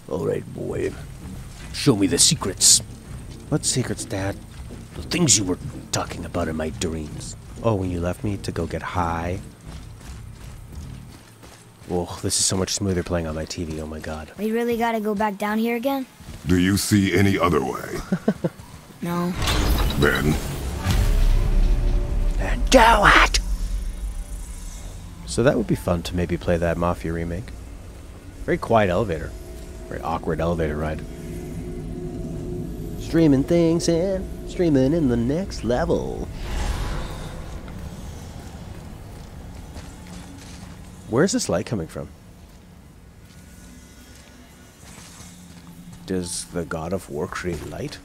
Alright, boy. Show me the secrets. What secrets, Dad? The things you were talking about in my dreams. Oh, when you left me to go get high? Oh, this is so much smoother playing on my TV, oh my god. We really gotta go back down here again? Do you see any other way? No. Then... And do it! So that would be fun to maybe play that Mafia remake. Very quiet elevator. Very awkward elevator ride. Streaming things and streaming in the next level. Where's this light coming from? Does the God of War create light?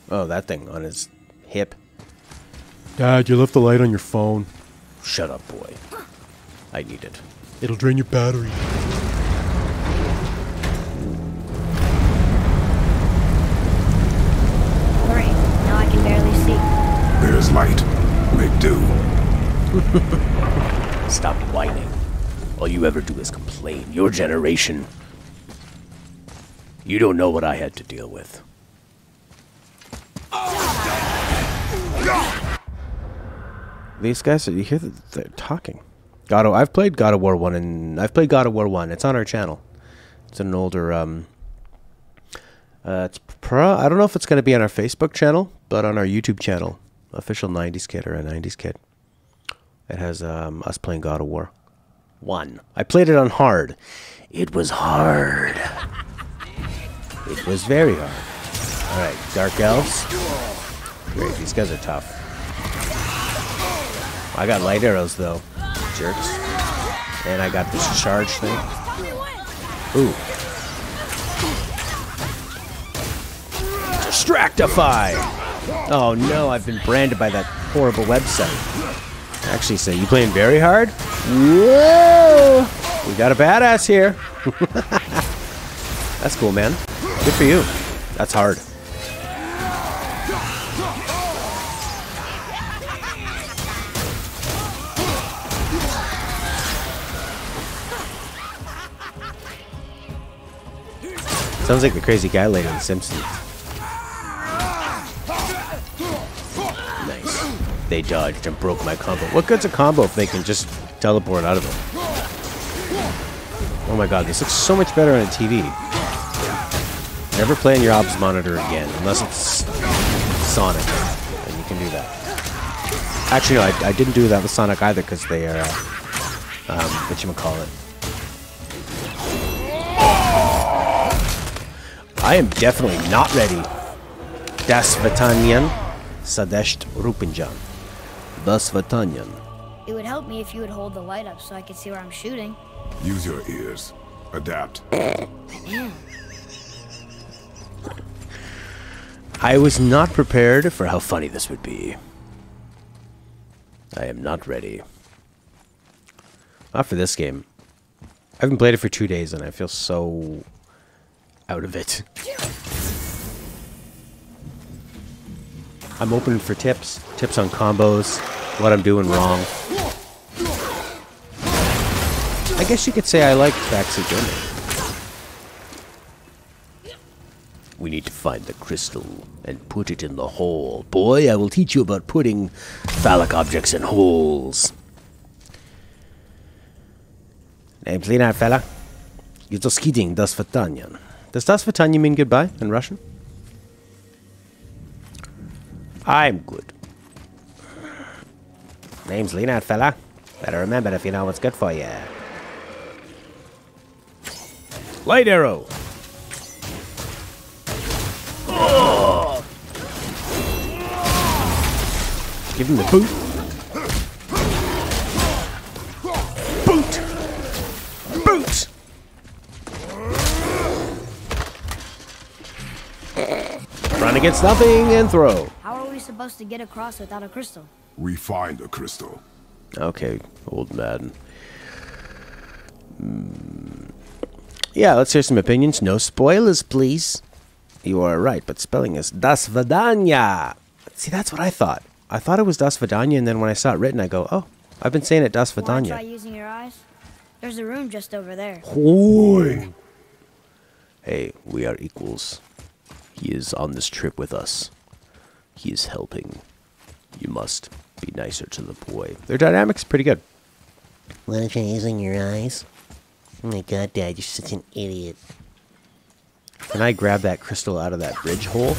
Oh, that thing on his hip. Dad, you left the light on your phone. Shut up, boy. I need it. It'll drain your battery. Great. Now I can barely see. There's light. Make do. Stop whining. All you ever do is complain. Your generation. You don't know what I had to deal with. These guys, you hear that they're talking. I've played God of War 1 and I've played God of War 1. It's on our channel. It's an older I don't know if it's going to be on our Facebook channel, but on our YouTube channel, Official 90s Kid or a 90s Kid. It has us playing God of War 1. I played it on hard. It was hard. It was very hard. Alright, Dark Elves. Great, these guys are tough. I got light arrows though, jerks. And I got this charge thing. Ooh. Distractify! Oh no, I've been branded by that horrible website. Actually say, you playing very hard? Whoa! We got a badass here. That's cool, man. Good for you. That's hard. Sounds like the crazy guy lady in The Simpsons. Nice. They dodged and broke my combo. What good's a combo if they can just teleport out of it? Oh my god, this looks so much better on a TV. Never play on your ops monitor again, unless it's Sonic, and you can do that. Actually, no, I didn't do that with Sonic either, because they are, whatchamacallit. I am definitely not ready. Das Vatanyan, Sadesht Rupinjan. Das Vatanyan. It would help me if you would hold the light up so I could see where I'm shooting. Use your ears. Adapt. Yeah. I was not prepared for how funny this would be. I am not ready. Not for this game. I haven't played it for 2 days and I feel so out of it. I'm open for tips. Tips on combos. What I'm doing wrong. I guess you could say I like backseat gaming. We need to find the crystal and put it in the hole. Boy, I will teach you about putting phallic objects in holes. Name's Lena, fella. You're just kidding, das Vatanyan. Does das Vatanyan mean goodbye in Russian? I'm good. Name's Lena, fella. Better remember if you know what's good for you. Light arrow. Give him the boot. Boot. Boot. Run against nothing and throw. How are we supposed to get across without a crystal? We find a crystal. Okay, old man. Yeah, let's hear some opinions. No spoilers, please. You are right, but spelling is Das Vidanya. See, that's what I thought. I thought it was Das Vidanya, and then when I saw it written, I go, oh, I've been saying it Das Wanna try Vidanya. using your eyes? There's a room just over there. Oi. Hey, we are equals. He is on this trip with us. He is helping. You must be nicer to the boy. Their dynamic's pretty good. Wanna try using your eyes? Oh my god, Dad, you're such an idiot. Can I grab that crystal out of that bridge hole?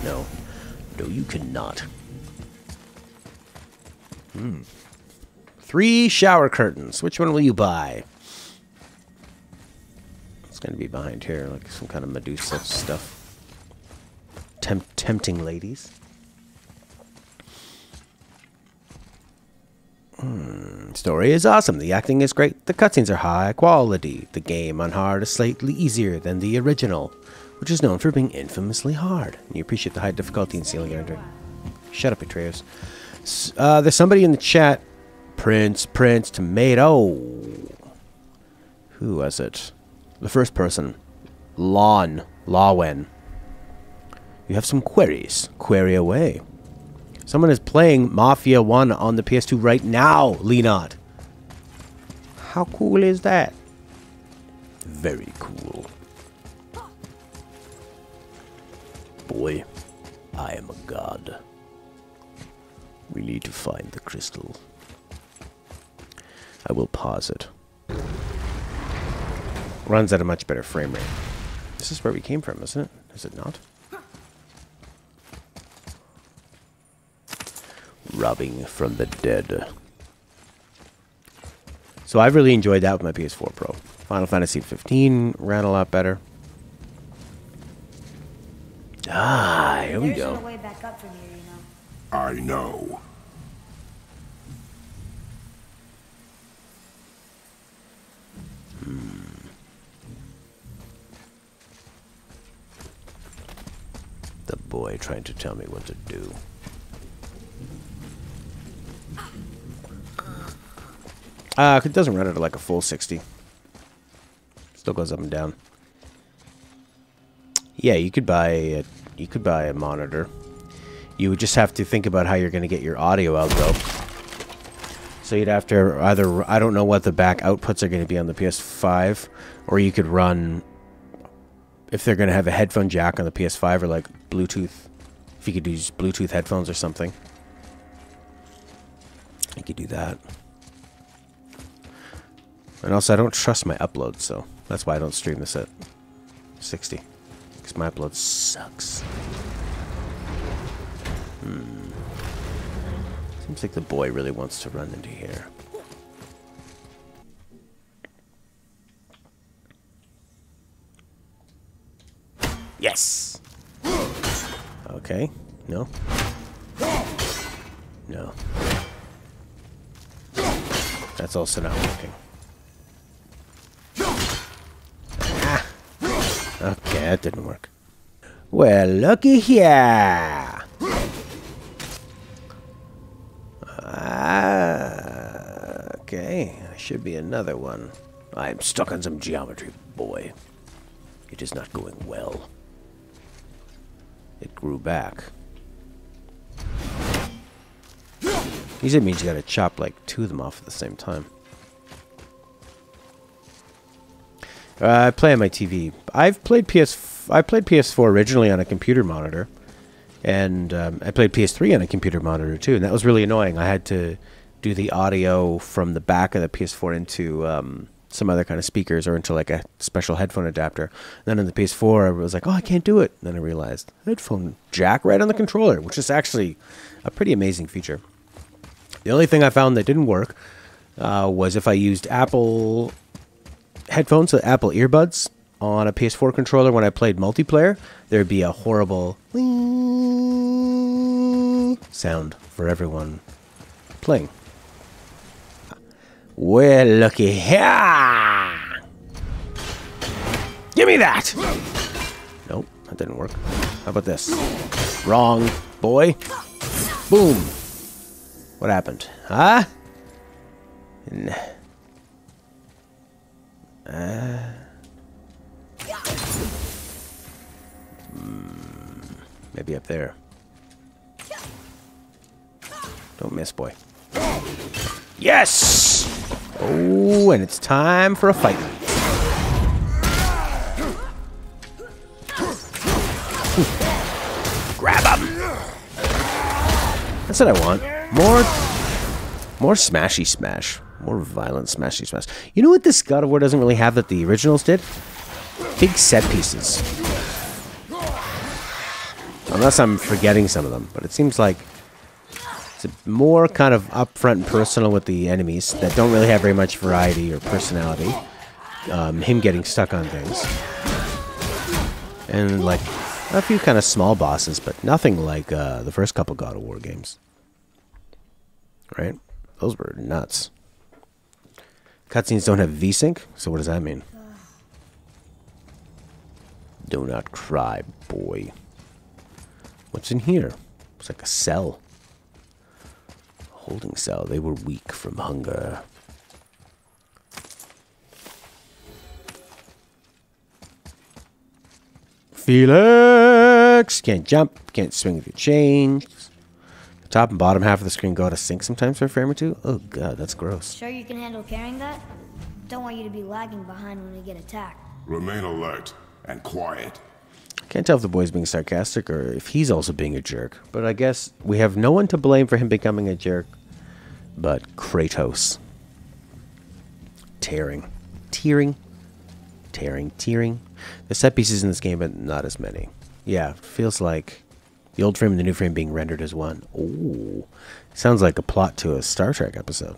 No. No, you cannot. 3 shower curtains. Which one will you buy? It's going to be behind here, like some kind of Medusa stuff. Tempting ladies. Story is awesome. The acting is great. The cutscenes are high quality. The game on hard is slightly easier than the original, which is known for being infamously hard. You appreciate the high difficulty in sealing it. Shut up, Atreus. There's somebody in the chat. Prince Tomato. Who was it? The first person. Lawen. You have some queries. Query away. Someone is playing Mafia 1 on the PS2 right now, Leonard. How cool is that? Very cool. Boy, I am a god. We need to find the crystal. I will pause it. Runs at a much better frame rate. This is where we came from, isn't it? Is it not? Robbing from the dead. So I've really enjoyed that with my PS4 Pro. Final Fantasy 15 ran a lot better. Ah, here we There's go. no way back up from here, you know. I know. The boy trying to tell me what to do. It doesn't run at like a full 60. Still goes up and down. Yeah, you could buy a monitor. You would just have to think about how you're going to get your audio out though. So you'd have to either, I don't know what the back outputs are going to be on the PS5, or you could run, if they're going to have a headphone jack on the PS5 or like Bluetooth, if you could use Bluetooth headphones or something. You could do that. And also, I don't trust my upload, so that's why I don't stream this at 60. Because my upload sucks. Seems like the boy really wants to run into here. Yes! Okay. No. No. That's also not working. Ah. Okay, that didn't work. Well, looky here. Okay, there should be another one. I'm stuck on some geometry, boy. It is not going well. It grew back. Usually means you gotta chop like 2 of them off at the same time. I play on my TV. I played PS4 originally on a computer monitor, and I played PS3 on a computer monitor too, and that was really annoying. I had to do the audio from the back of the PS4 into some other kind of speakers or into like a special headphone adapter. And then on the PS4, I was like, oh, I can't do it. And then I realized headphone jack right on the controller, which is actually a pretty amazing feature. The only thing I found that didn't work was if I used Apple headphones, so Apple earbuds, on a PS4 controller when I played multiplayer, there'd be a horrible sound for everyone playing. Well, looky here! Give me that! Nope, that didn't work. How about this? Wrong, boy. Boom. What happened? Huh? Maybe up there. Don't miss, boy. Yes! Oh, and it's time for a fight. Grab him! That's what I want. More smashy smash. More violent smashy smash. You know what this God of War doesn't really have that the originals did? Big set pieces. Unless I'm forgetting some of them, but it seems like it's more kind of upfront and personal with the enemies that don't really have very much variety or personality. Him getting stuck on things. And like a few kind of small bosses, but nothing like the first couple God of War games. Right? Those were nuts. Cutscenes don't have VSync, so what does that mean? Do not cry, boy. What's in here? It's like a cell. Holding cell. They were weak from hunger. Felix! Can't jump, can't swing with your chains. The top and bottom half of the screen go out of sync sometimes for a frame or two. Oh god, that's gross. Sure you can handle carrying that? Don't want you to be lagging behind when we get attacked. Remain alert and quiet. Can't tell if the boy's being sarcastic or if he's also being a jerk. But I guess we have no one to blame for him becoming a jerk but Kratos. Tearing. Tearing. There's set pieces in this game, but not as many. Yeah, feels like the old frame and the new frame being rendered as one. Ooh. Sounds like a plot to a Star Trek episode.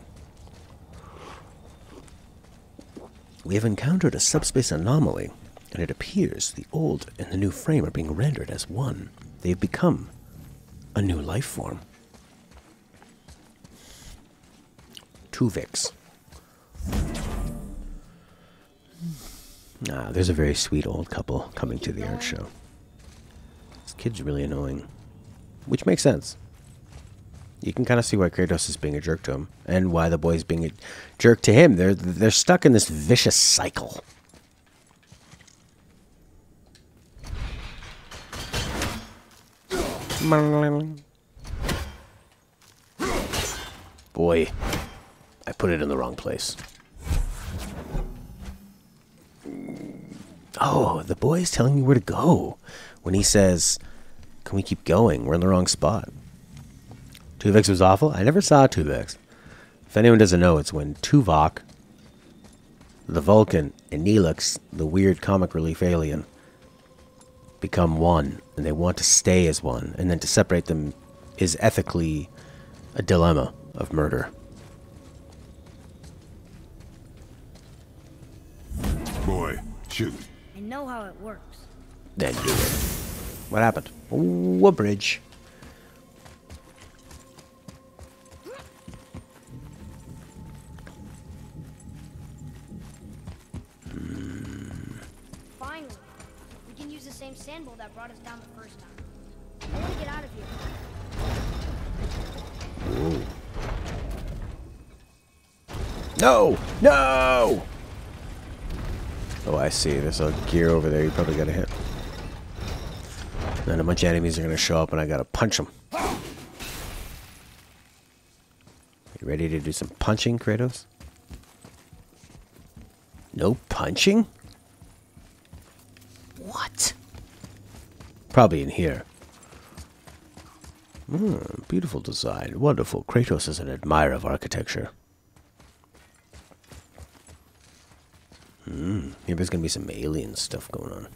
We have encountered a subspace anomaly, and it appears the old and the new frame are being rendered as one. They've become a new life form. Tuvix. Ah, there's a very sweet old couple coming to the art show. This kid's really annoying. Which makes sense. You can kind of see why Kratos is being a jerk to him, and why the boy's being a jerk to him. They're stuck in this vicious cycle. Boy, I put it in the wrong place. Oh, the boy is telling me where to go. When he says, can we keep going? We're in the wrong spot. Tuvix was awful? I never saw Tuvix. If anyone doesn't know, it's when Tuvok, the Vulcan, and Neelix, the weird comic relief alien, become one. And they want to stay as one. And then to separate them is ethically a dilemma of murder. Boy, shoot. I know how it works. Then do it. What happened? Ooh, a bridge. Finally, we can use the same sand bowl that brought us down the first time. I want to get out of here. Ooh. No! No! Oh, I see. There's a gear over there you probably gotta hit. Then a bunch of enemies are gonna show up and I gotta punch them. You ready to do some punching, Kratos? No punching? What? Probably in here. Beautiful design. Wonderful. Kratos is an admirer of architecture. Maybe there's gonna be some alien stuff going on.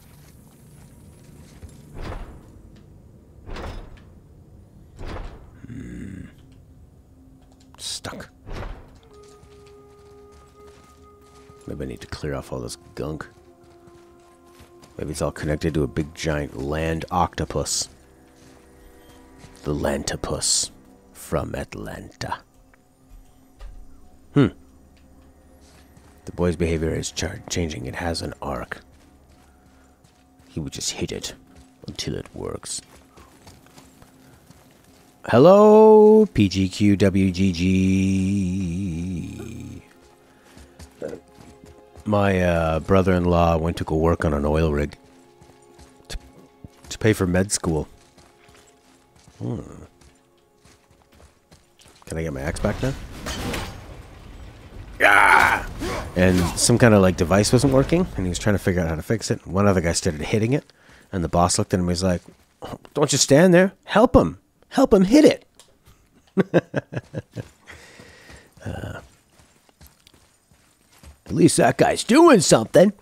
Stuck. Maybe I need to clear off all this gunk. Maybe it's all connected to a big giant land octopus. The Lantipus from Atlanta. The boy's behavior is changing. It has an arc. He would just hit it until it works. Hello, PGQWGG. My brother-in-law went to go work on an oil rig to pay for med school. Can I get my axe back now? Yeah! And some kind of like device wasn't working, and he was trying to figure out how to fix it. One other guy started hitting it, And the boss looked at him and was like, "Oh, don't just stand there. Help him. Help him hit it." At least that guy's doing something.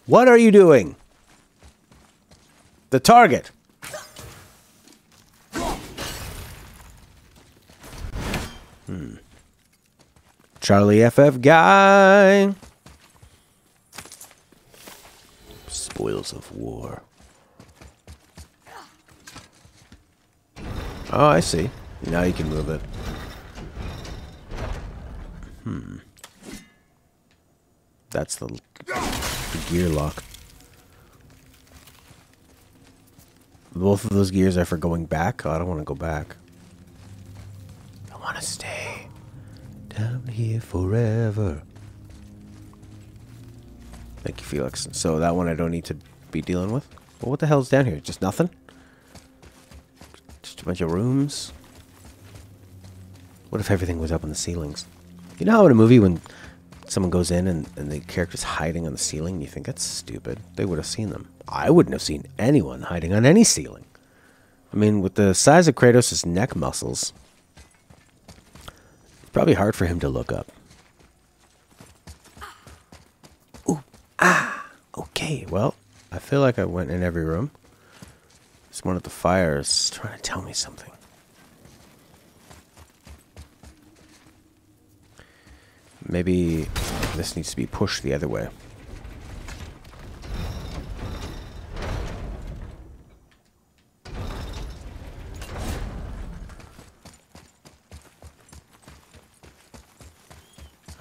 What are you doing? The target. Charlie FF guy. Spoils of war. Oh, I see. Now you can move it. That's the gear lock. Both of those gears are for going back. Oh, I don't want to go back. I want to stay down here forever. Thank you, Felix. So that one I don't need to be dealing with. Well, what the hell's down here? Just nothing? Just a bunch of rooms? What if everything was up on the ceilings? You know how in a movie when someone goes in and the character's hiding on the ceiling, you think that's stupid. They would have seen them. I wouldn't have seen anyone hiding on any ceiling. I mean, with the size of Kratos' neck muscles, it's probably hard for him to look up. Ooh, ah, okay. Well, I feel like I went in every room. This one at the fire is trying to tell me something. Maybe this needs to be pushed the other way.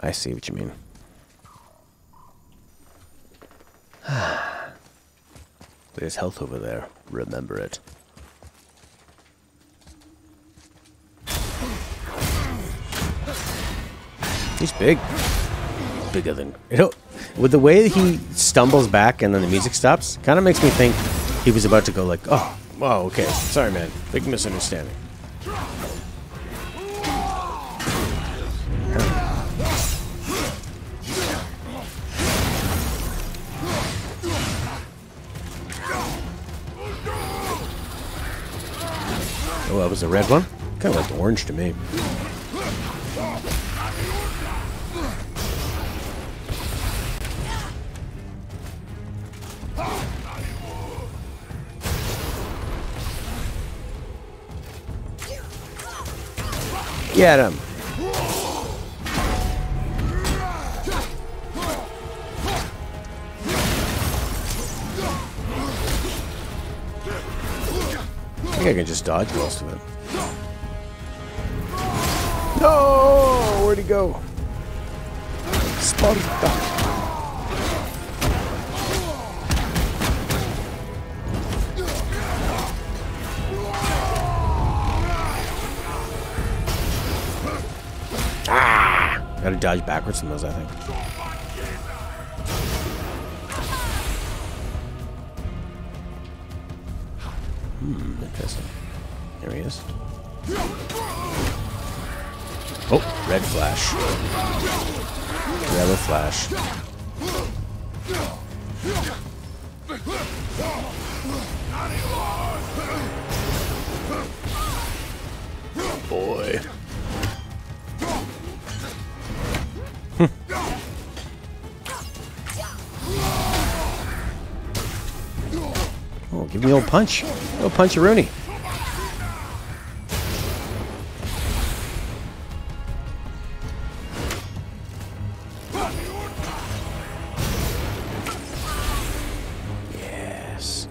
I see what you mean. There's health over there. Remember it. He's big. Bigger than... You know, with the way he stumbles back and then the music stops, kind of makes me think he was about to go like, oh, wow, okay, sorry, man. Big misunderstanding. Oh, that was a red one? Kind of like orange to me. Get him. I think I can just dodge most of it. No! Where'd he go? Sparta. Gotta dodge backwards from those, I think. Interesting. Here he is. Oh, red flash. Yellow flash. Boy. Oh, give me a old punch. Old punch-a-rooney. Yes.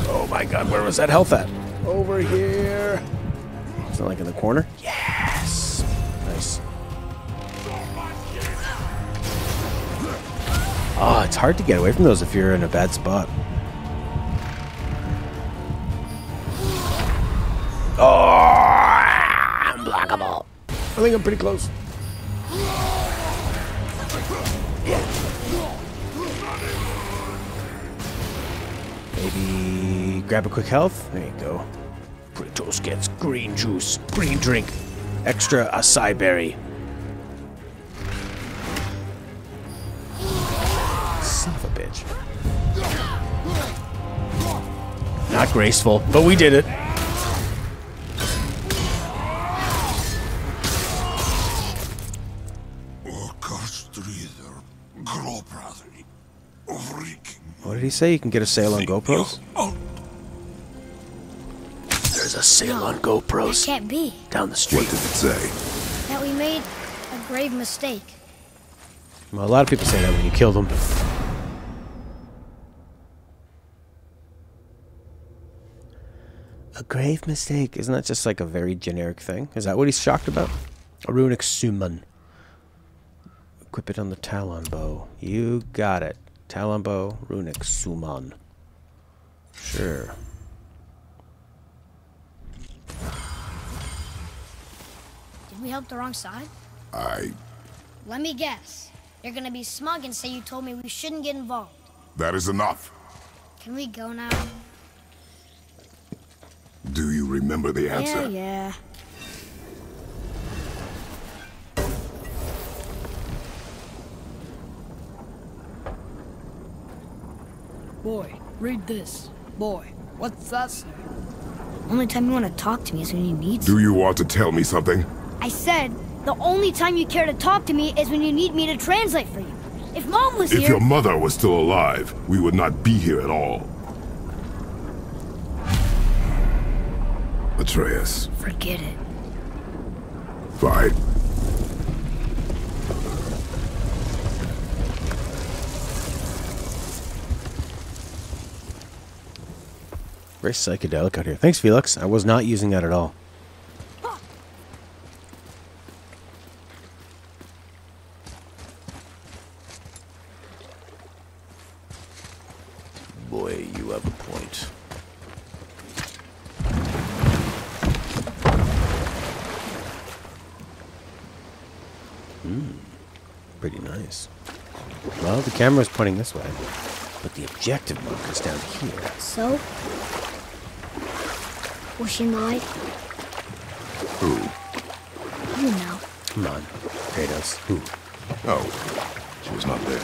Oh my god, where was that health at? Over here. It's not like in the corner? Yes. Nice. Oh, it's hard to get away from those if you're in a bad spot. Oh, unblockable. I think I'm pretty close. Maybe grab a quick health. There you go. Kratos gets green juice, green drink, extra acai berry. Son of a bitch. Not graceful, but we did it. What did he say? You can get a sale on GoPros? There's a sale on GoPros. Can't be. Down the street. What did it say? That we made a grave mistake. Well, a lot of people say that when you kill them. A grave mistake. Isn't that just like a very generic thing? Is that what he's shocked about? A runic summon. Equip it on the Talon bow. You got it. Talon bow, runic summon. Sure. Did we help the wrong side? Let me guess. You're gonna be smug and say you told me we shouldn't get involved. That is enough. Can we go now? Do you remember the answer? Yeah. Boy, read this. Boy, what's that say? Only time you want to talk to me is when you need Do you want to tell me something? I said, the only time you care to talk to me is when you need me to translate for you. If Mom was If here... your mother was still alive, we would not be here at all. Atreus. Forget it. Fine. Very psychedelic out here. Thanks, Felix. I was not using that at all. Boy, you have a point. Pretty nice. Well, the camera's pointing this way, but the objective marker's down here. So? Was she mine? Who? You know. Come on, Kratos. Who? Oh, she was not there.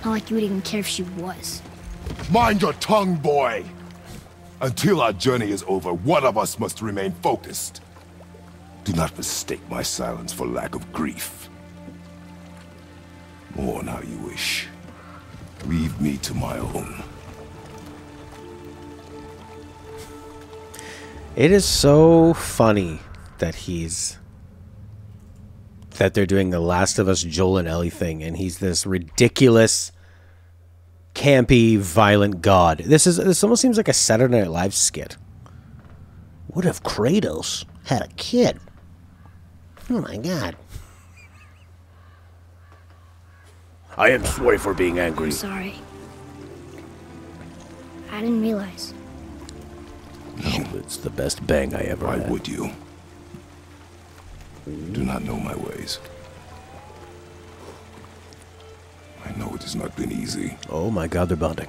Not like you would even care if she was. Mind your tongue, boy! Until our journey is over, one of us must remain focused. Do not mistake my silence for lack of grief. Mourn how you wish. Leave me to my own. It is so funny that they're doing the Last of Us Joel and Ellie thing, and he's this ridiculous, campy, violent god. This almost seems like a Saturday Night Live skit. What if Kratos had a kid? Oh my god. I am sorry for being angry. I'm sorry. I didn't realize. It's the best bang I ever Why had. would you? Do not know my ways. I know it has not been easy. Oh my god, they're bonding.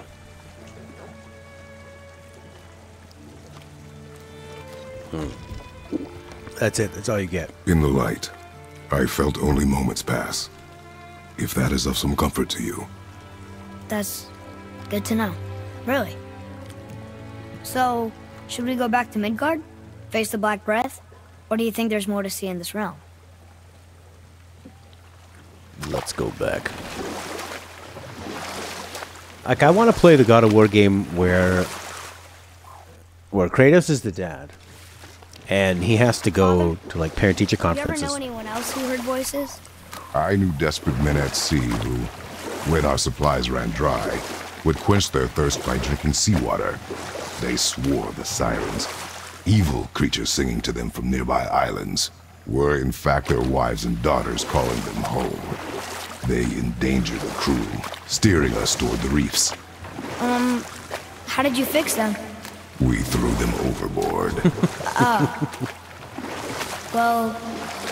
That's it. That's all you get. In the light, I felt only moments pass. If that is of some comfort to you. That's good to know. Really. So, should we go back to Midgard? Face the Black Breath? Or do you think there's more to see in this realm? Let's go back. Like, I want to play the God of War game where Kratos is the dad, and he has to go to like parent-teacher You ever conferences. know anyone else who heard voices? I knew desperate men at sea who, when our supplies ran dry, would quench their thirst by drinking seawater. They swore the sirens, evil creatures singing to them from nearby islands, were in fact their wives and daughters calling them home. They endangered the crew, steering us toward the reefs. How did you fix them? We threw them overboard. Well,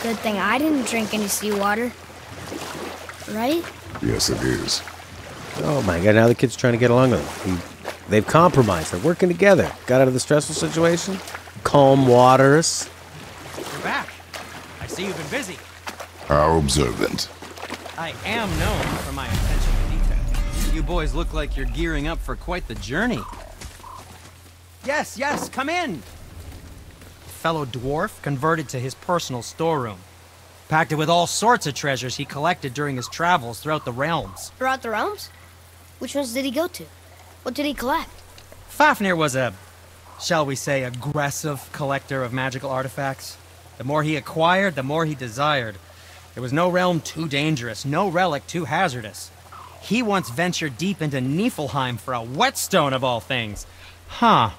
good thing I didn't drink any seawater. right? Yes, it is. Oh my god, now the kid's trying to get along with him. They've compromised. They're working together. Got out of the stressful situation. Calm waters. You're back. I see you've been busy. How observant. I am known for my attention to detail. You boys look like you're gearing up for quite the journey. Yes, yes, come in. Fellow dwarf converted to his personal storeroom. Packed it with all sorts of treasures he collected during his travels throughout the realms. Throughout the realms? Which ones did he go to? What did he collect? Fafnir was a, shall we say, aggressive collector of magical artifacts. The more he acquired, the more he desired. There was no realm too dangerous, no relic too hazardous. He once ventured deep into Niflheim for a whetstone of all things. Huh.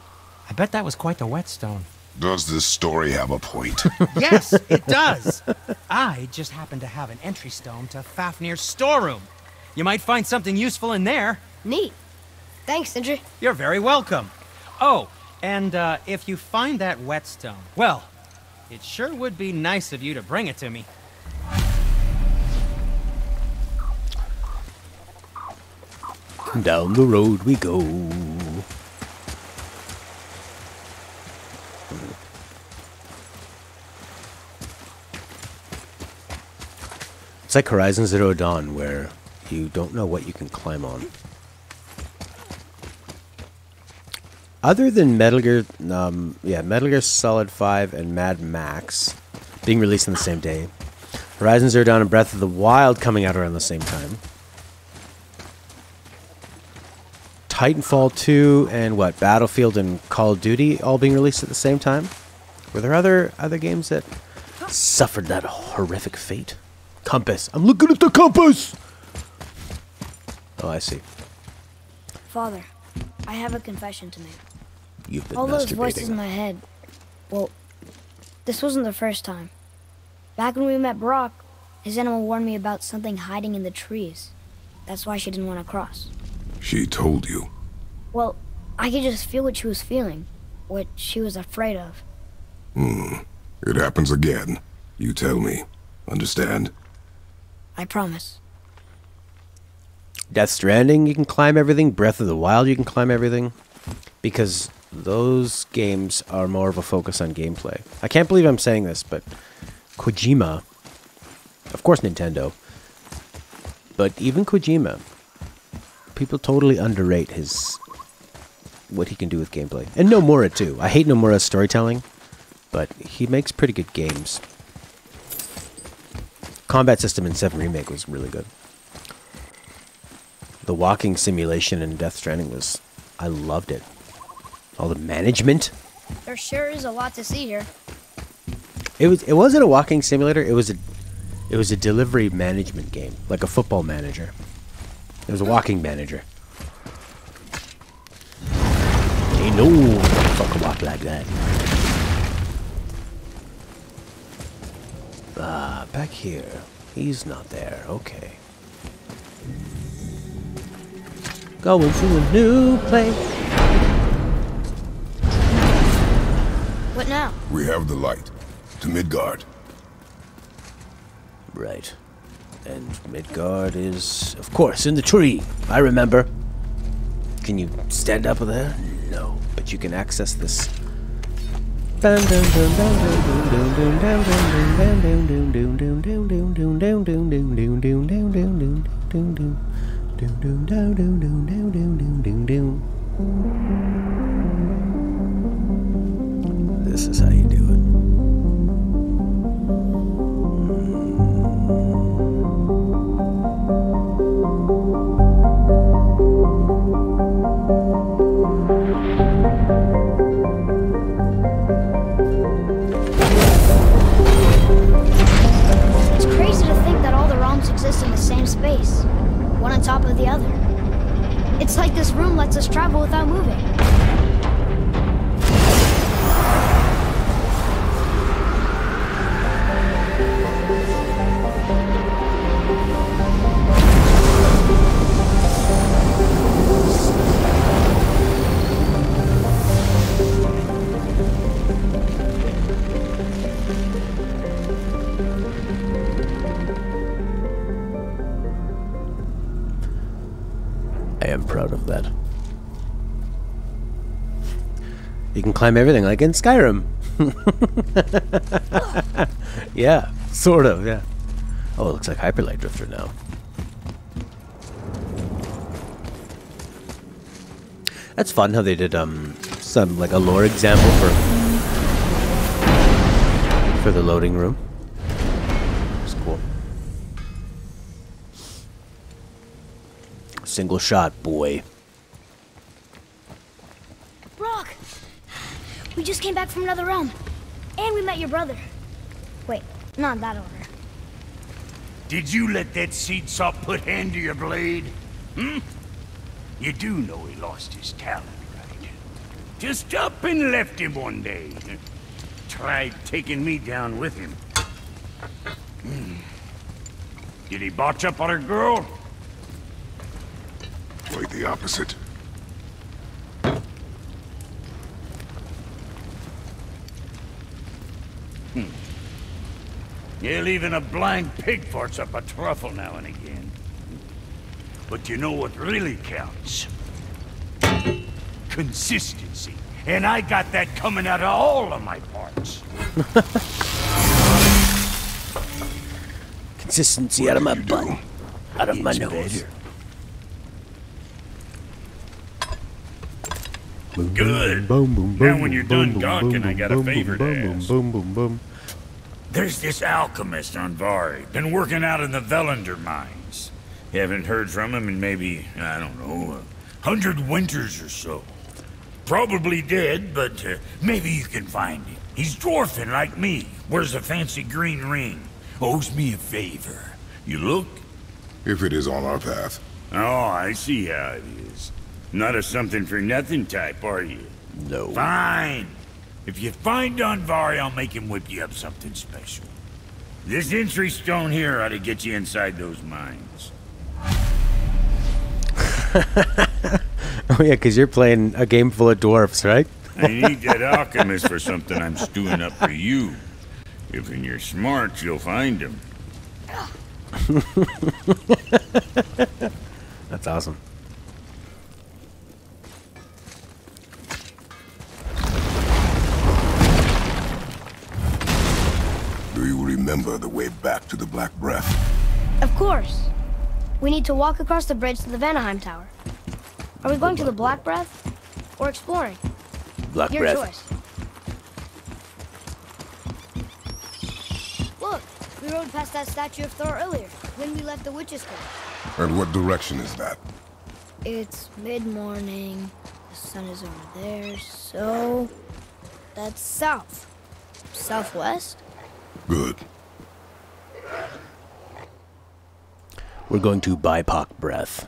I bet that was quite the whetstone. Does this story have a point? Yes, it does. I just happen to have an entry stone to Fafnir's storeroom. You might find something useful in there. Neat. Thanks, Sindri. You're very welcome. Oh, and if you find that whetstone, well, it sure would be nice of you to bring it to me. Down the road we go. It's like Horizon Zero Dawn, where you don't know what you can climb on. Other than Metal Gear Solid 5 and Mad Max being released on the same day, Horizon Zero Dawn and Breath of the Wild coming out around the same time, Titanfall 2 and Battlefield and Call of Duty all being released at the same time? Were there other games that suffered that horrific fate? Compass. I'm looking at the compass! Oh, I see. Father, I have a confession to make. You've been All those voices in masturbating. my head, well, this wasn't the first time. Back when we met Brock, his animal warned me about something hiding in the trees. That's why she didn't want to cross. She told you. Well, I could just feel what she was feeling, what she was afraid of. It happens again. You tell me. Understand? I promise. Death Stranding, you can climb everything. Breath of the Wild, you can climb everything. Because those games are more of a focus on gameplay. I can't believe I'm saying this, but Kojima, of course Nintendo, but even Kojima, people totally underrate what he can do with gameplay. And Nomura too. I hate Nomura's storytelling, but he makes pretty good games. Combat system in 7 Remake was really good. The walking simulation in Death Stranding I loved it. All the management. There sure is a lot to see here. It wasn't a walking simulator. It was a delivery management game, like a football manager. It was a walking manager. Ain't no motherfucker walk like that. Back here. He's not there. Okay. Going to a new place. What now? We have the light. To Midgard. Right. And Midgard is, of course, in the tree. I remember. Can you stand up there? No. But you can access this. This is how you do it. It's crazy to think that all the realms exist in the same space, one on top of the other. It's like this room lets us travel without moving. I'm proud of that. You can climb everything like in Skyrim. Yeah, sort of, yeah. Oh, it looks like Hyperlight Drifter now. That's fun how they did some like a lore example for the loading room. It's cool. Single shot, boy. Brock! We just came back from another realm. And we met your brother. Wait, not in that order. Did you let that seed sop put hand to your blade? Hmm? You do know he lost his talent, right? Just up and left him one day. Tried taking me down with him. Did he botch up on her girl? Quite the opposite. Yeah, even a blind pig farts up a truffle now and again. But you know what really counts? Consistency. And I got that coming out of all of my parts. Consistency out of my butt. Out of my nose. Good. Now when you're done gawking, I got a favor to ask. There's this alchemist on Vari. Been working out in the Velander mines. Haven't heard from him in maybe, I don't know, 100 winters or so. Probably dead, but maybe you can find him. He's dwarfing like me. Wears a fancy green ring. Owes me a favor. You look? If it is on our path. Oh, I see how it is. Not a something-for-nothing type, are you? No. Fine. If you find Donvari, I'll make him whip you up something special. This entry stone here ought to get you inside those mines. Oh yeah, because you're playing a game full of dwarfs, right? I need that alchemist for something I'm stewing up for you. If you're smart, you'll find him. That's awesome. Do you remember the way back to the Black Breath? Of course. We need to walk across the bridge to the Vanaheim Tower. Are we going to the Black Breath or exploring? Black Your Breath. choice. Look, we rode past that statue of Thor earlier when we left the Witch's Cave. And what direction is that? It's mid-morning. The sun is over there, so that's south. Southwest? Good. We're going to BIPOC Breath.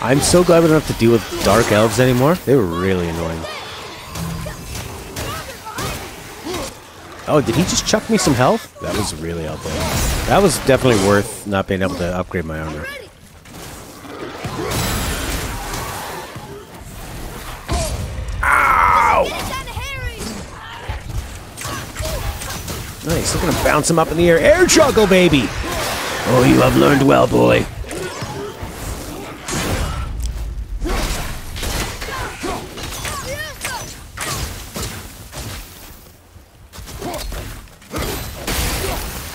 I'm so glad we don't have to deal with dark elves anymore. They were really annoying. Oh, did he just chuck me some health? That was really helpful. That was definitely worth not being able to upgrade my armor. Ow! Nice, look at him bounce him up in the air. Air juggle, baby! Oh, you have learned well, boy.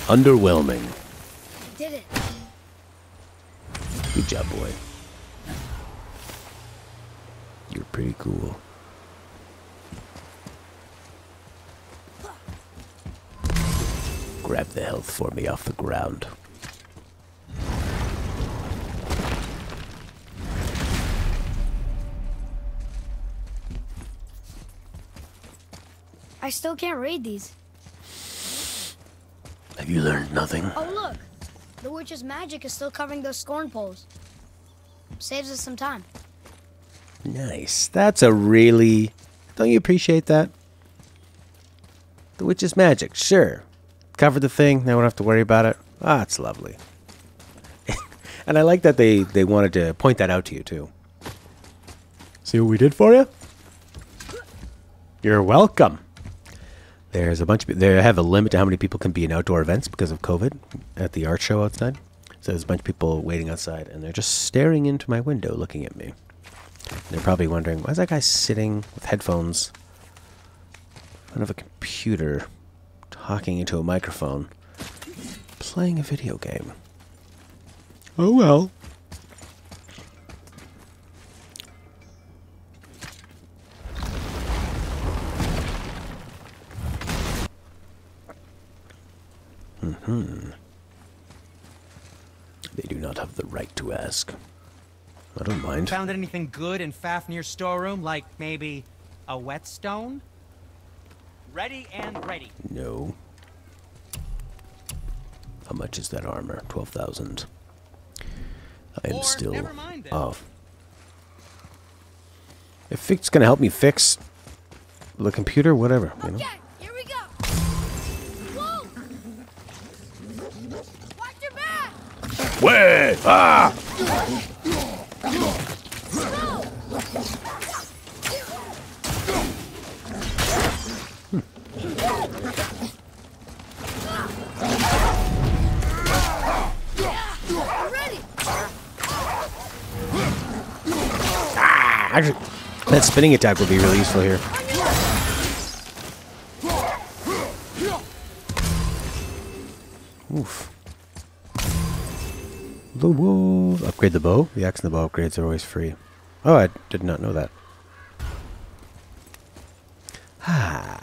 Underwhelming. Did it. Good job, boy. You're pretty cool. Grab the health for me off the ground. I still can't read these. Have you learned nothing? Oh, look. The witch's magic is still covering those scorn poles. Saves us some time. Nice. That's a really... Don't you appreciate that? The witch's magic, sure. Cover the thing, now we don't have to worry about it. Ah, it's lovely. And I like that they wanted to point that out to you, too. See what we did for you? You're welcome. There's a bunch of they have a limit to how many people can be in outdoor events because of COVID at the art show outside. So there's a bunch of people waiting outside, and they're just staring into my window, looking at me. And they're probably wondering, why is that guy sitting with headphones in front of a computer, talking into a microphone, playing a video game? Oh well. They do not have the right to ask. I don't mind. Found anything good in Fafnir's storeroom? Like maybe a whetstone? Ready and ready. No. How much is that armor? 12,000. I am still off. If it's gonna help me fix the computer, whatever. You know? Okay, here we go. Whoa! Watch your back! Way! Ah! Actually, that spinning attack would be really useful here. Oof. The wolf. Upgrade the bow. The axe and the bow upgrades are always free. Oh, I did not know that. Ah.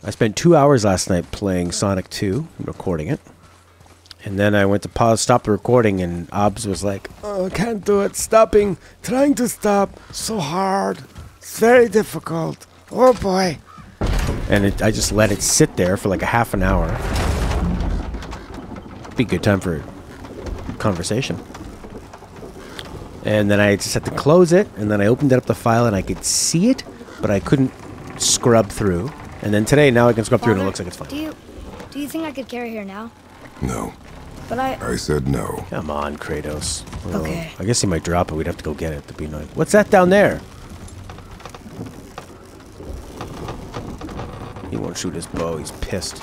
I spent 2 hours last night playing Sonic 2 and recording it. And then I went to stop the recording, and Obs was like, "Oh, I can't do it. Trying to stop. So hard. It's very difficult. Oh boy." And I just let it sit there for like a half an hour. Be a good time for conversation. And then I just had to close it, and then I opened up the file, and I could see it, but I couldn't scrub through. And then today, now I can scrub through, and it looks like it's fine. Do you think I could carry her now? No. But I said no. Come on, Kratos. Well, Okay. I guess he might drop it. We'd have to go get it to be annoying. What's that down there? He won't shoot his bow. He's pissed.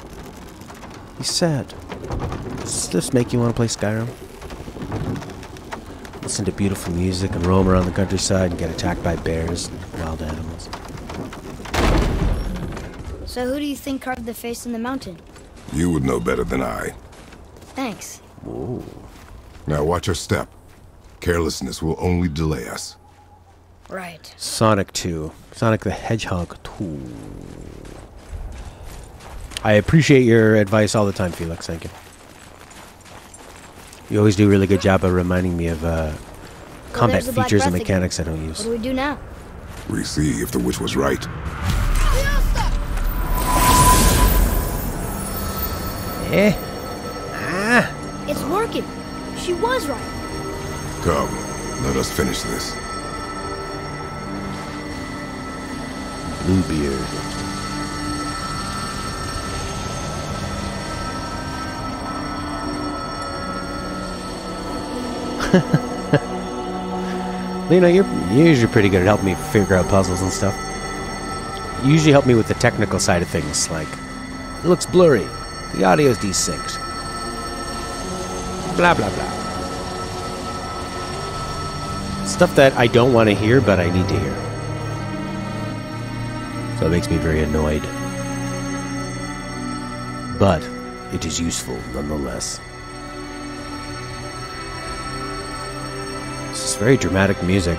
He's sad. Does this make you want to play Skyrim? Listen to beautiful music and roam around the countryside and get attacked by bears and wild animals. So who do you think carved the face in the mountain? You would know better than I. Thanks. Ooh. Now watch your step. Carelessness will only delay us. Right. Sonic 2. Sonic the Hedgehog 2. I appreciate your advice all the time, Felix. Thank you. You always do a really good job of reminding me of combat there's the Black features and Breath again. mechanics I don't use. What do we do now? We see if the witch was right. Eh? It's working. She was right. Come, let us finish this. Bluebeard. Lena, you're usually pretty good at helping me figure out puzzles and stuff. You usually help me with the technical side of things, like, it looks blurry, the audio's desynced, blah blah blah. Stuff that I don't want to hear, but I need to hear. So it makes me very annoyed. But it is useful nonetheless. This is very dramatic music.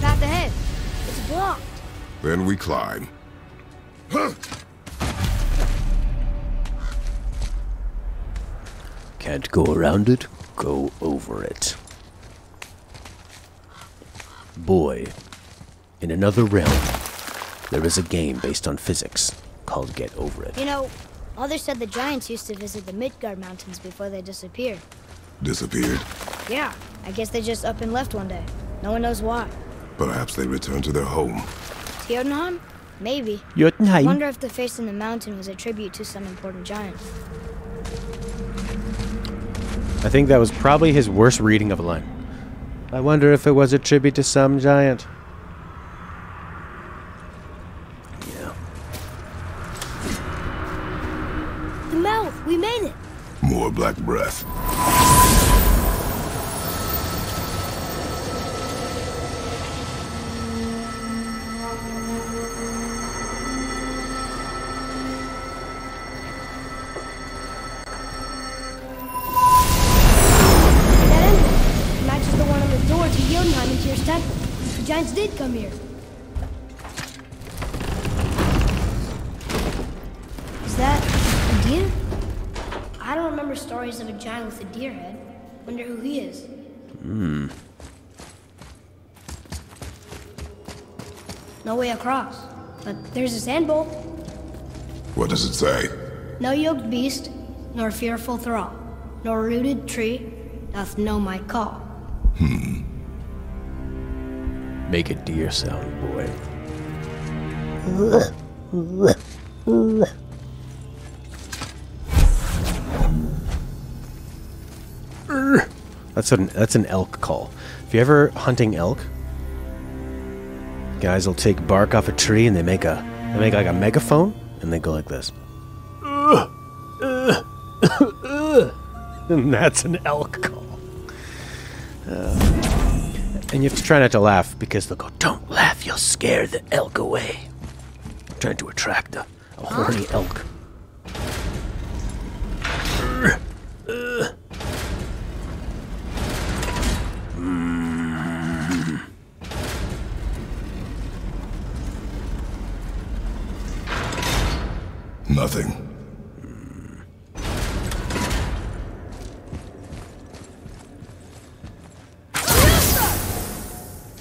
Path ahead. It's blocked. Then we climb. Can't go around it, go over it. Boy, in another realm, there is a game based on physics called Get Over It. You know, Mother said the giants used to visit the Midgard Mountains before they disappeared. Disappeared. Yeah, I guess they just up and left one day. No one knows why. Perhaps they returned to their home. Jotunheim? Maybe. I Jotunheim. wonder if the face in the mountain was a tribute to some important giant. I think that was probably his worst reading of a line. I wonder if it was a tribute to some giant. Yeah. The mouth! We made it! More black breath. The giants did come here. Is that a deer? I don't remember stories of a giant with a deer head. Wonder who he is. No way across. But there's a sand bowl. What does it say? No yoked beast, nor fearful thrall, nor rooted tree doth know my call. Make a deer sound, boy. That's an elk call. If you're ever hunting elk, guys will take bark off a tree and they make like a megaphone and they go like this. And that's an elk call. And you have to try not to laugh because they'll go, "Don't laugh, you'll scare the elk away." I'm trying to attract a horny elk. Nothing.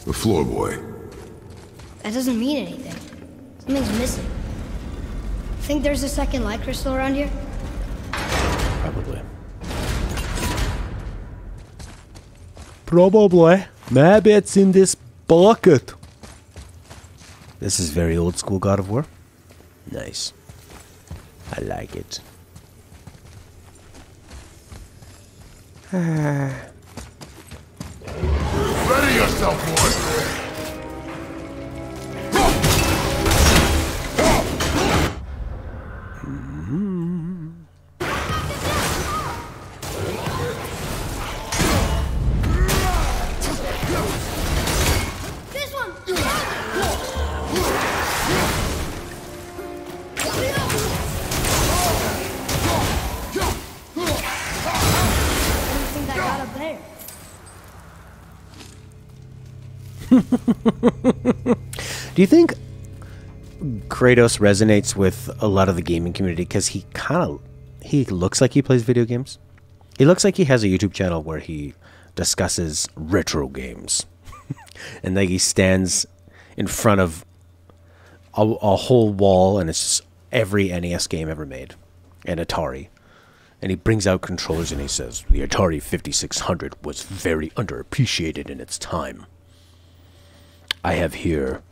The floor boy. That doesn't mean anything. Something's missing. Think there's a second light crystal around here? Probably. Maybe it's in this bucket. This is very old school God of War. Nice. I like it. Ready yourself, boy! This one! I don't think that got up there. Do you think Kratos resonates with a lot of the gaming community because he looks like he plays video games? He looks like he has a YouTube channel where he discusses retro games. And like he stands in front of a whole wall and it's just every NES game ever made and Atari. And he brings out controllers and he says, "The Atari 5600 was very underappreciated in its time. I have here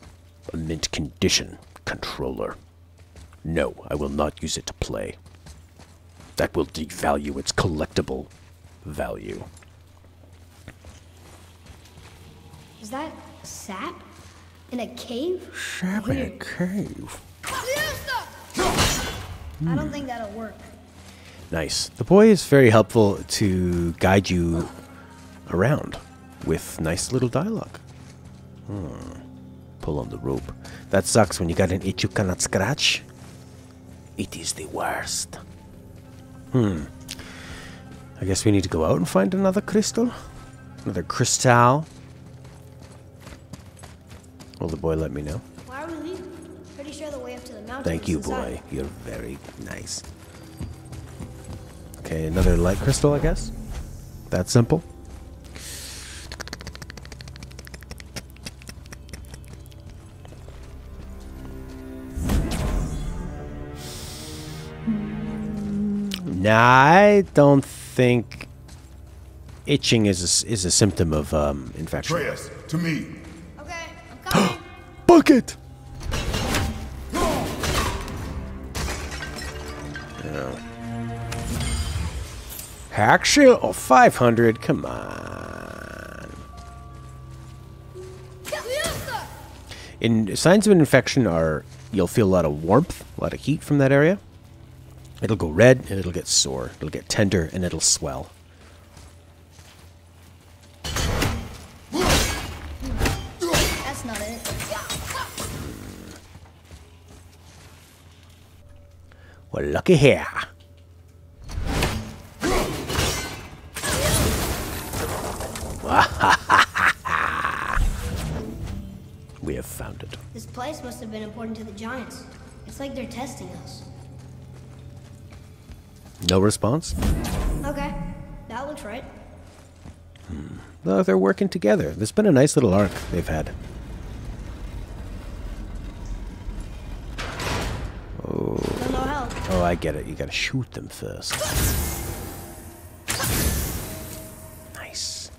a mint condition controller. No, I will not use it to play. That will devalue its collectible value." Is that sap? In a cave? Sap in a cave. I don't think that'll work. Nice. The boy is very helpful to guide you around with nice little dialogue. Pull on the rope. That sucks when you got an itch you cannot scratch. It is the worst. I guess we need to go out and find another crystal. Another crystal. Will the boy let me know? Why are we leaving? Pretty sure the way up to the mountain Thank is you, inside. boy. You're very nice. Okay, another light crystal, I guess. That simple. Nah, I don't think itching is a symptom of infection. Atreus, to me. Okay, I'm coming. Bucket! Actually, oh, 500. Come on. In signs of an infection are you'll feel a lot of warmth, a lot of heat from that area. It'll go red and it'll get sore. It'll get tender and it'll swell. That's not it. Well, looky here. We have found it. This place must have been important to the Giants. It's like they're testing us. No response? Okay, that looks right. No, they're working together. There's been a nice little arc they've had. Still no help. Oh, I get it. You gotta shoot them first. Nice.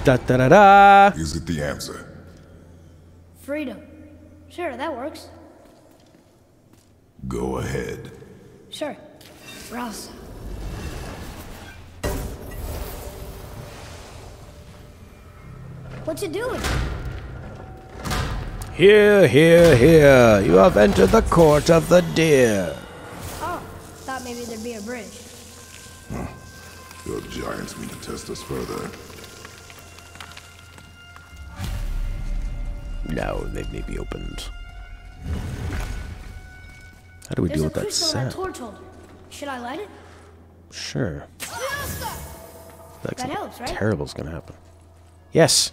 Da da da da! Is it the answer? Freedom. Sure, that works. Go ahead. Sure. Rouse. What you doing? Here, here, here! You have entered the court of the deer. Oh, thought maybe there'd be a bridge. The Giants mean to test us further. Now they may be opened. How do we deal with that sound? Torch holder. Should I light it? Sure. That helps, right? Terrible's gonna happen. Yes.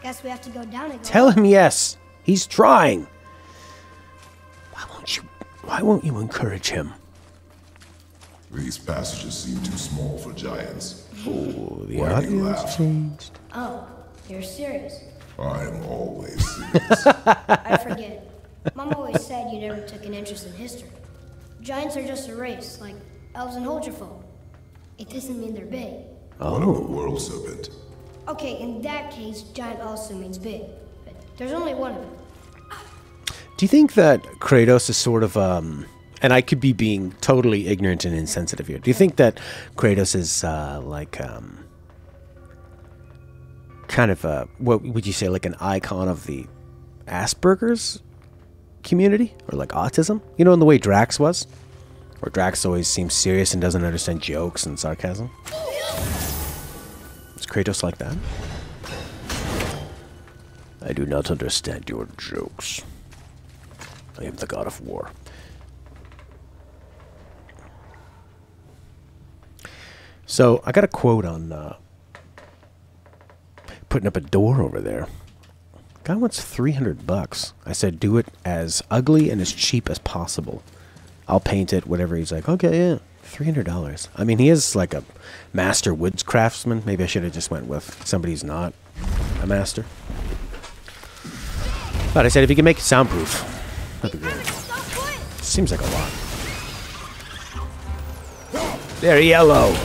Guess we have to go down and go. Tell him yes. He's trying. Why won't you encourage him? These passages seem too small for Giants. Oh, the Why do you audience laugh? changed. Oh, you're serious. I am always serious. I forget. Mom always said you never took an interest in history. Giants are just a race, like elves and Holgerfolk. It doesn't mean they're big. What of the world serpent? Okay, in that case, giant also means big. But there's only one of them. Do you think that Kratos is sort of, and I could be being totally ignorant and insensitive here. Do you think that Kratos is, kind of a, what would you say, like an icon of the Asperger's community? Or like autism? You know, in the way Drax was? Or Drax always seems serious and doesn't understand jokes and sarcasm? Is Kratos like that? I do not understand your jokes. I am the god of war. So, I got a quote on putting up a door over there. Guy wants $300. I said, do it as ugly and as cheap as possible. I'll paint it, whatever. He's like, okay, yeah, $300. I mean, he is like a master woods craftsman. Maybe I should have just went with somebody who's not a master. But I said, if you can make it soundproof, that'd be great. Seems like a lot. They're yellow.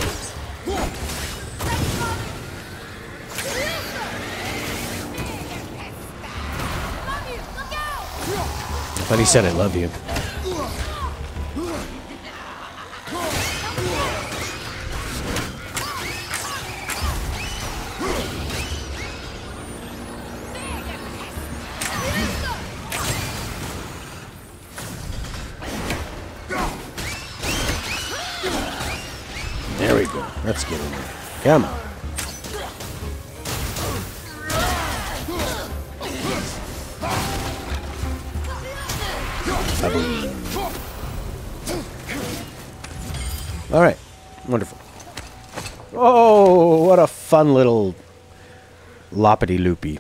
But he said, I love you. There we go. Let's get in there. Come on. All right. Wonderful. Oh, what a fun little loppity-loopy.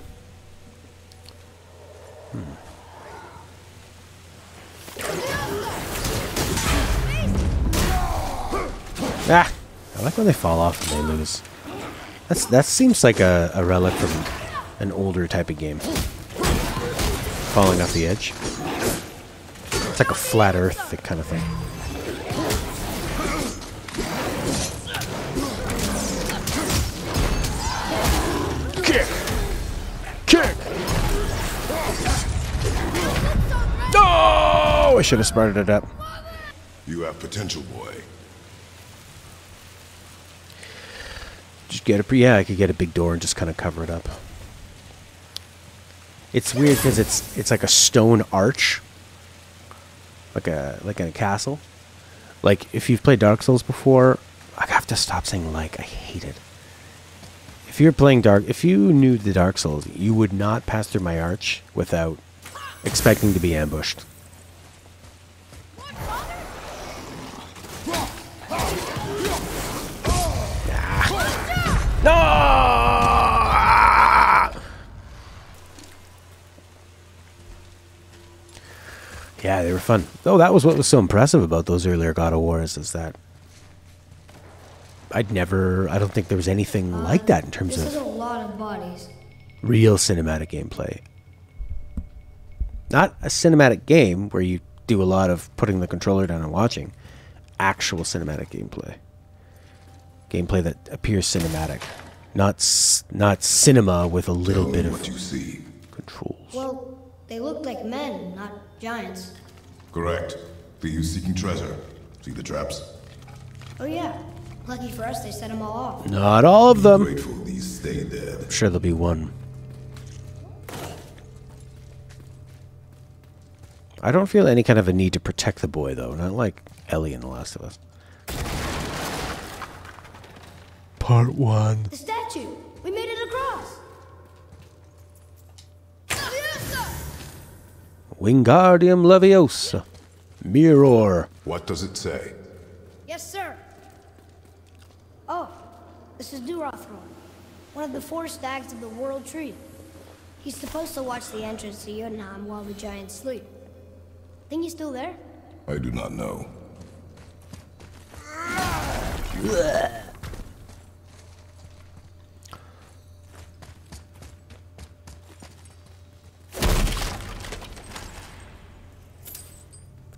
Ah, I like when they fall off and they lose. That seems like a relic from an older type of game. Falling off the edge. It's like a flat earth kind of thing. Kick! Kick! Oh! Oh, I should have started it up. You have potential, boy. Just get a, yeah, I could get a big door and just kind of cover it up. It's weird because it's like a stone arch, like in a castle. Like if you've played Dark Souls before, I have to stop saying like. I hate it. If you're playing if you knew the Dark Souls, you would not pass through my arch without expecting to be ambushed. No! Yeah, they were fun. Oh, that was what was so impressive about those earlier God of Wars, is that I don't think there was anything like that in terms This is of a lot of bodies. real cinematic gameplay. Not a cinematic game where you do a lot of putting the controller down and watching. Actual cinematic gameplay. Gameplay that appears cinematic. Not cinema with a little bit of what you see. controls. Well, they look like men, not giants. Correct. For you seeking treasure. See the traps? Oh yeah. Lucky for us, they set them all off. Not all of them. Grateful these stay dead. I'm sure there'll be one. I don't feel any kind of a need to protect the boy, though. Not like Ellie in The Last of Us. Part 1. The statue! We made it across! Wingardium Leviosa. Mirror. What does it say? Yes, sir. Oh, this is Pâtreron, one of the 4 stags of the World Tree. He's supposed to watch the entrance to Jotunheim while the giants sleep. Think he's still there? I do not know.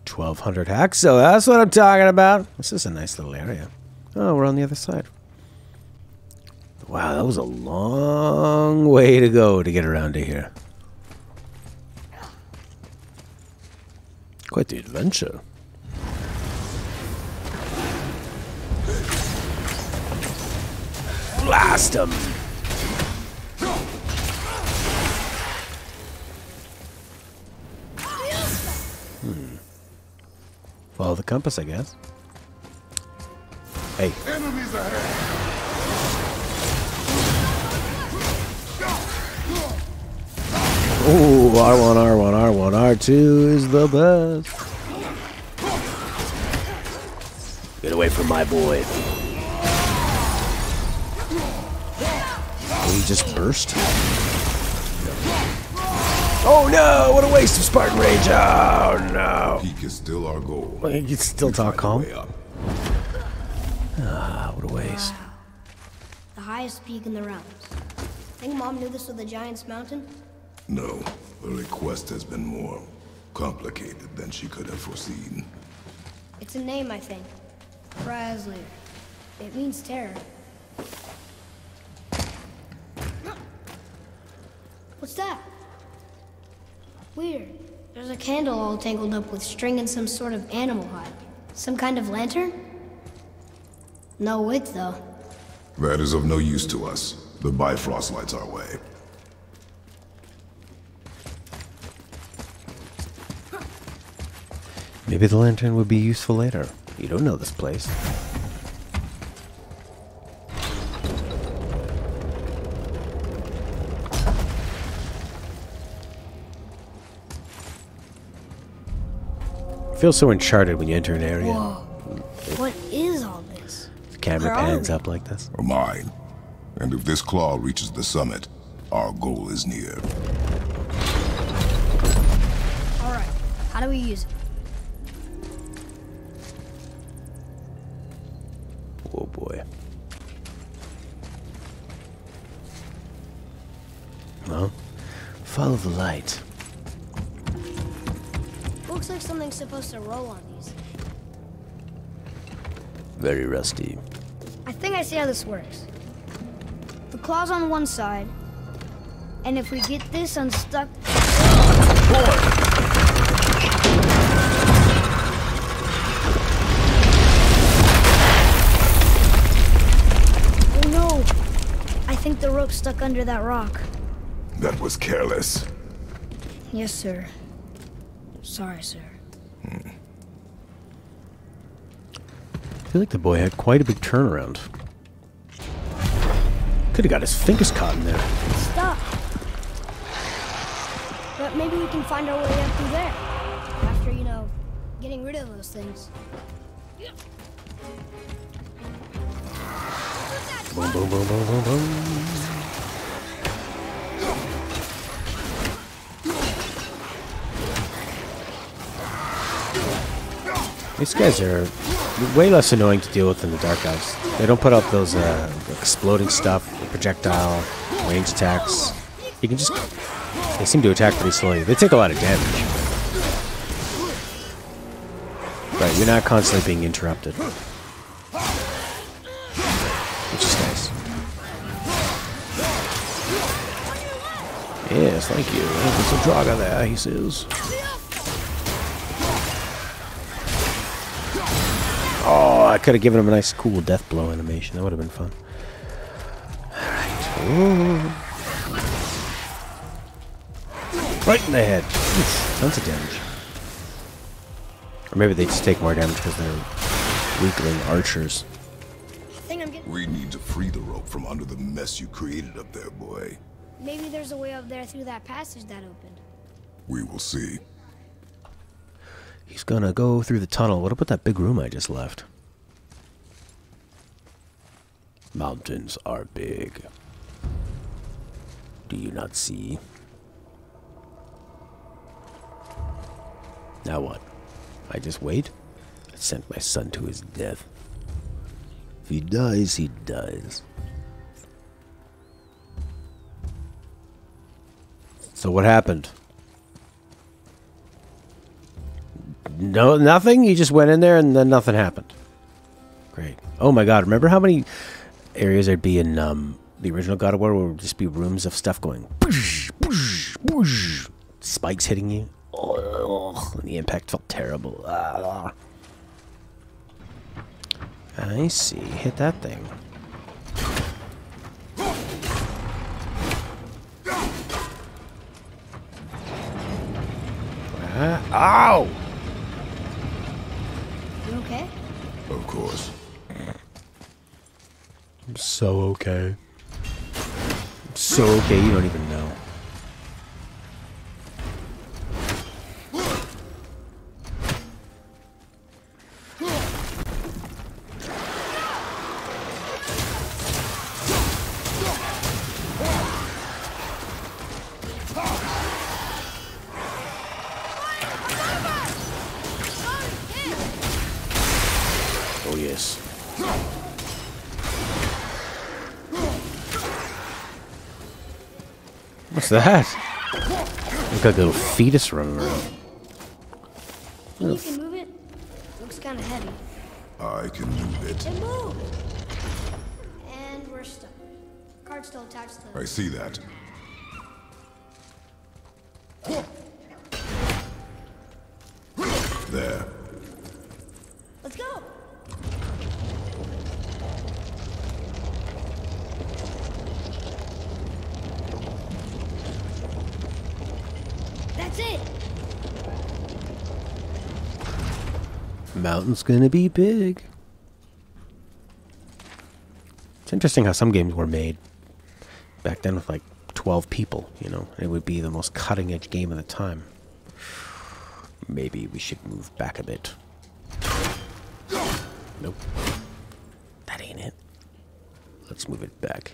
$1,200 hacks, so that's what I'm talking about. This is a nice little area. Oh, we're on the other side. Wow, that was a long way to go to get around to here. Quite the adventure. Blast him! Follow the compass, I guess. Hey. Enemies ahead! Oh, R1, R1, R1, R2 is the best. Get away from my boy. Did he just burst? Oh no, what a waste of Spartan Rage. Oh no. Peak is still our goal. Well, you can still talk calm. Ah, what a waste. Wow. The highest peak in the realms. Think Mom knew this was the Giant's Mountain? No, the request has been more complicated than she could have foreseen. It's a name, I think. Brasley. It means terror. What's that? Weird. There's a candle all tangled up with string and some sort of animal hide. Some kind of lantern? No wick, though. That is of no use to us. The Bifrost lights our way. Maybe the lantern would be useful later. You don't know this place. Feels so uncharted when you enter an area. Whoa. What is all this? The camera Where are pans we? up like this. Or mine. And if this claw reaches the summit, our goal is near. All right. How do we use it? Oh boy. Well, follow the light. Looks like something's supposed to roll on these. Very rusty. I think I see how this works. The claw's on one side, and if we get this unstuck... broke stuck under that rock. That was careless. Yes, sir. Sorry, sir. I feel like the boy had quite a big turnaround. Could have got his fingers caught in there. Stop. But maybe we can find our way up through there. After, you know, getting rid of those things. Boom, boom, boom, boom, boom, boom. These guys are way less annoying to deal with than the Dark Elves. They don't put up those exploding stuff, projectile, range attacks. You can just... They seem to attack pretty slowly. They take a lot of damage. Right, you're not constantly being interrupted. Which is nice. Yes, thank you. There's a Draga there, he says. Oh, I could have given him a nice, cool death blow animation. That would have been fun. Alright. Right in the head. Oof, tons of damage. Or maybe they just take more damage because they're weakling archers. We need to free the rope from under the mess you created up there, boy. Maybe there's a way up there through that passage that opened. We will see. He's gonna go through the tunnel. What about that big room I just left? Mountains are big. Do you not see? Now what? I just wait? I sent my son to his death. If he dies, he dies. So what happened? No, nothing? You just went in there and then nothing happened. Great. Oh my god, remember how many areas there'd be in the original God of War where it would just be rooms of stuff going... Boosh, boosh, boosh, spikes hitting you? Oh, and the impact felt terrible. Ah. I see. Hit that thing. Ow! You okay? Of course. I'm so okay. I'm so okay, you don't even know. Oh, yes. What's that? Look like a little fetus running around. You can move it? Looks kind of heavy. I can move it. It moved! And we're stuck. Card's still attached to I it. see that. There. Let's go! That's it! Mountain's gonna be big. It's interesting how some games were made back then with like 12 people, you know. It would be the most cutting edge game of the time. Maybe we should move back a bit. Nope. That ain't it. Let's move it back.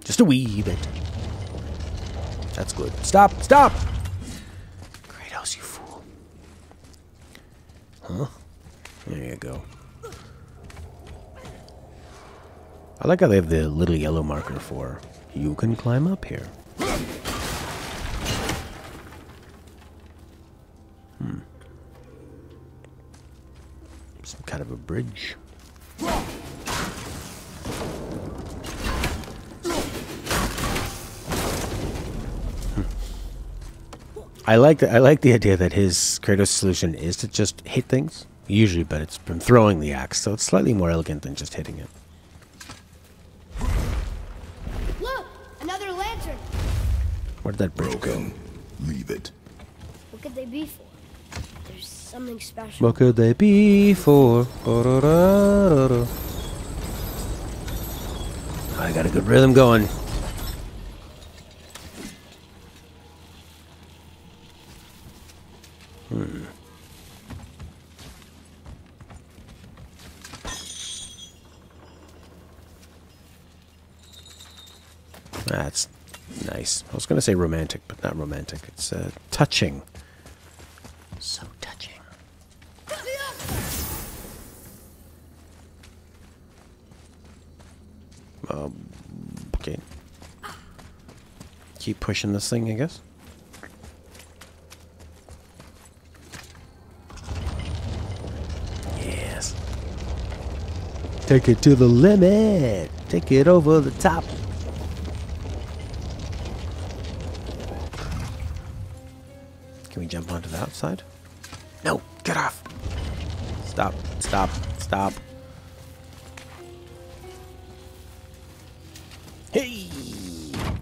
Just a wee bit. That's good. Stop! Stop! Kratos, you fool. Huh? There you go. I like how they have the little yellow marker for you can climb up here. Some kind of a bridge. I like the idea that his Kratos' solution is to just hit things. Usually, but it's from throwing the axe, so it's slightly more elegant than just hitting it. Where'd that bridge go? Broken. Leave it. What could they be for? There's something special. What could they be for? I got a good rhythm going. That's nice. I was going to say romantic, but not romantic. It's touching. So touching. Okay. Keep pushing this thing, I guess. Yes. Take it to the limit. Take it over the top. Can we jump onto the outside? No, get off. Stop, stop, stop. Hey!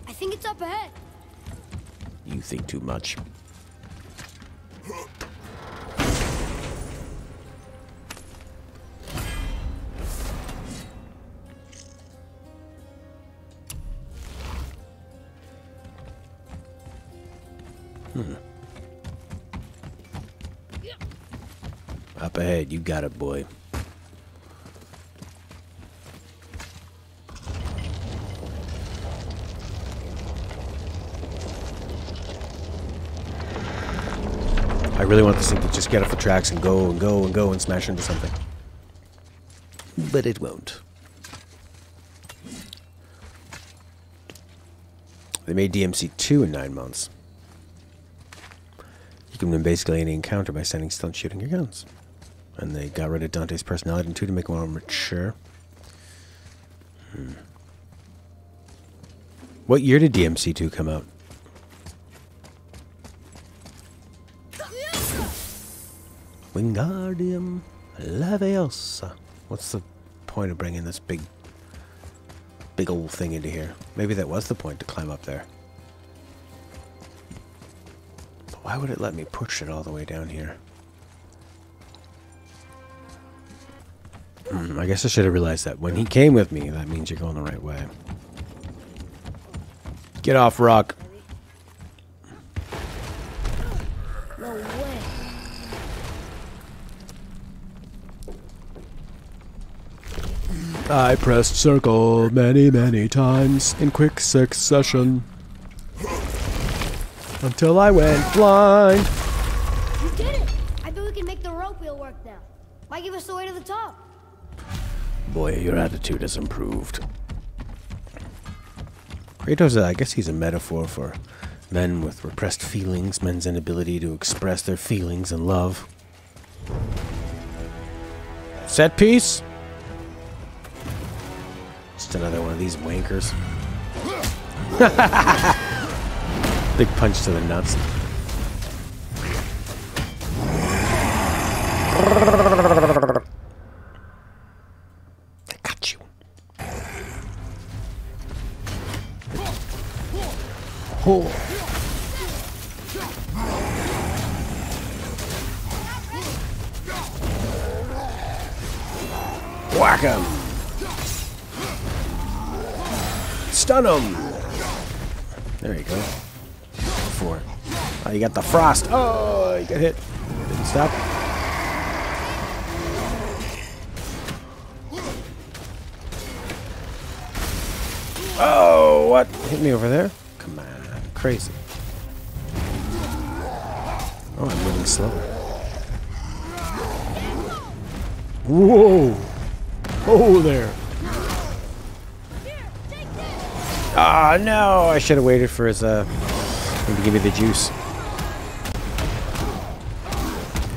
I think it's up ahead. You think too much. Up ahead, you got it, boy. I really want this thing to just get off the tracks and go and go and go and smash into something. But it won't. They made DMC2 in 9 months. You can win basically any encounter by standing still and shooting your guns. And they got rid of Dante's personality in 2 to make him more mature. What year did DMC2 come out? Wingardium Leviosa. What's the point of bringing this big old thing into here? Maybe that was the point, to climb up there. But why would it let me push it all the way down here? I guess I should have realized that. When he came with me, that means you're going the right way. Get off, Rock. No way. I pressed circle many, many times in quick succession until I went blind. You did it! I bet we can make the rope wheel work now. Might give us the way to the top. Boy, your attitude has improved. Kratos, I guess he's a metaphor for men with repressed feelings, men's inability to express their feelings and love. Set piece? Just another one of these wankers. Big punch to the nuts. I got you. Oh. Whack him. Stun him. There you go. Four. Oh, you got the frost. Oh, you got hit. Didn't stop. Oh, what? Hit me over there? Come on. Crazy. Oh, I'm moving slower. Whoa. Oh, there. Ah, no! I should have waited for his, him to give me the juice.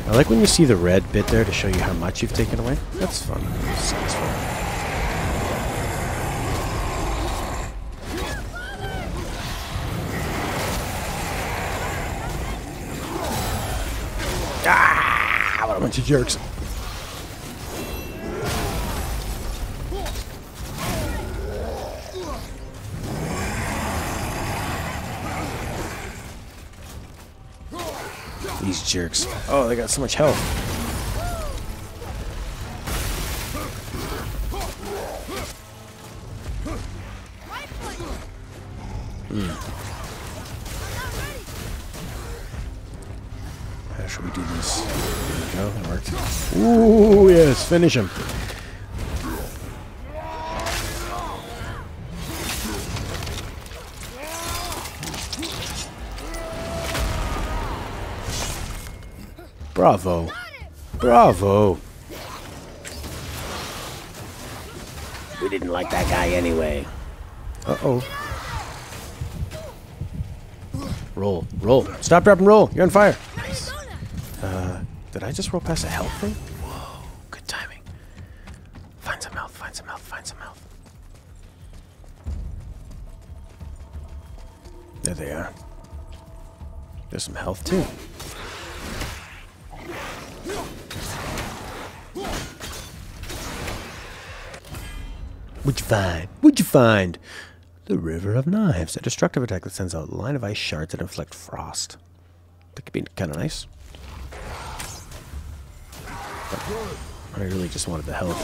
I like when you see the red bit there to show you how much you've taken away. That's fun. Sounds fun. Ah! What a bunch of jerks. These jerks. Oh, they got so much health. How should we do this? There we go. That worked. Ooh, yes. Finish him. Bravo. Bravo. We didn't like that guy anyway. Uh-oh. Roll. Roll. Stop, drop, and roll. You're on fire. Nice. Did I just roll past a health thing? Whoa. Good timing. Find some health. Find some health. Find some health. There they are. There's some health, too. What'd you find? What'd you find? The River of Knives. A destructive attack that sends out a line of ice shards that inflict frost. That could be kind of nice. But I really just wanted the health.